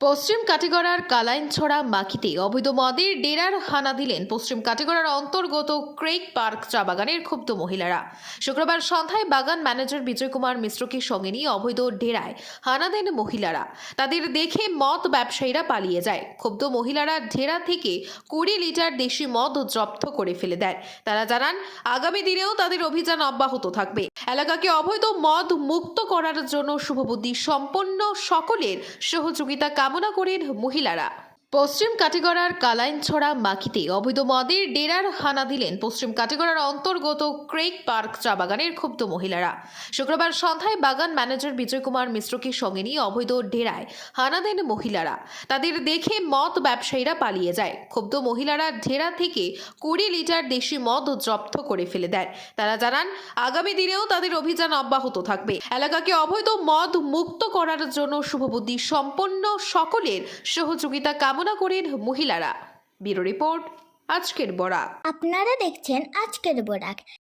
পশ্চিম কাটিগড়ার কালাইনছড়া মাখিতে অবৈধ মদের ডেরার হানা দিলেন পশ্চিম কাটিগড়ার অন্তর্গত ক্রেক পার্ক চা বাগানের ক্ষুব্ধ মহিলারা। শুক্রবার সন্ধ্যায় বাগান ম্যানেজার বিজয় কুমার মিশ্রকে সঙ্গে নিয়ে অবৈধ ডেরায় হানা দেন মহিলারা। তাদের দেখে মদ ব্যবসায়ীরা পালিয়ে যায়। ক্ষুব্ধ মহিলারা ডেরা থেকে 20 লিটার দেশি মদ জব্দ করে ফেলে দেয়। তারা জানান, আগামী দিনেও তাদের অভিযান অব্যাহত থাকবে। এলাকাকে অবৈধ মদ মুক্ত করার জন্য শুভবুদ্ধি সম্পন্ন সকলের সহযোগিতা কামনা করেন মহিলারা। পশ্চিম কাটিগড়ার কালাইনছড়া মাখিতে অবৈধ মদের ডেরার হানা দিলেন পশ্চিম কাটিগড়ার অন্তর্গত ক্রেক পার্ক চা বাগানের ক্ষুব্ধ মহিলারা। শুক্রবার সন্ধ্যায় বাগান ম্যানেজার বিজয় কুমার মিশ্রকে সঙ্গে নিয়ে অবৈধ ডেরায় হানা দেন মহিলারা। তাদের দেখে মদ ব্যবসায়ীরা পালিয়ে যায়। ক্ষুব্ধ মহিলারা ডেরা থেকে 20 লিটার দেশি মদ জব্দ করে ফেলে দেয়। তারা জানান, আগামী দিনেও তাদের অভিযান অব্যাহত থাকবে। এলাকাকে অবৈধ মদ মুক্ত করার জন্য শুভবুদ্ধি সম্পন্ন সকলের সহযোগিতা কামনা করেন মহিলারা। ব্যুরো রিপোর্ট, আজকের বরাক। আপনারা দেখছেন আজকের বরাক।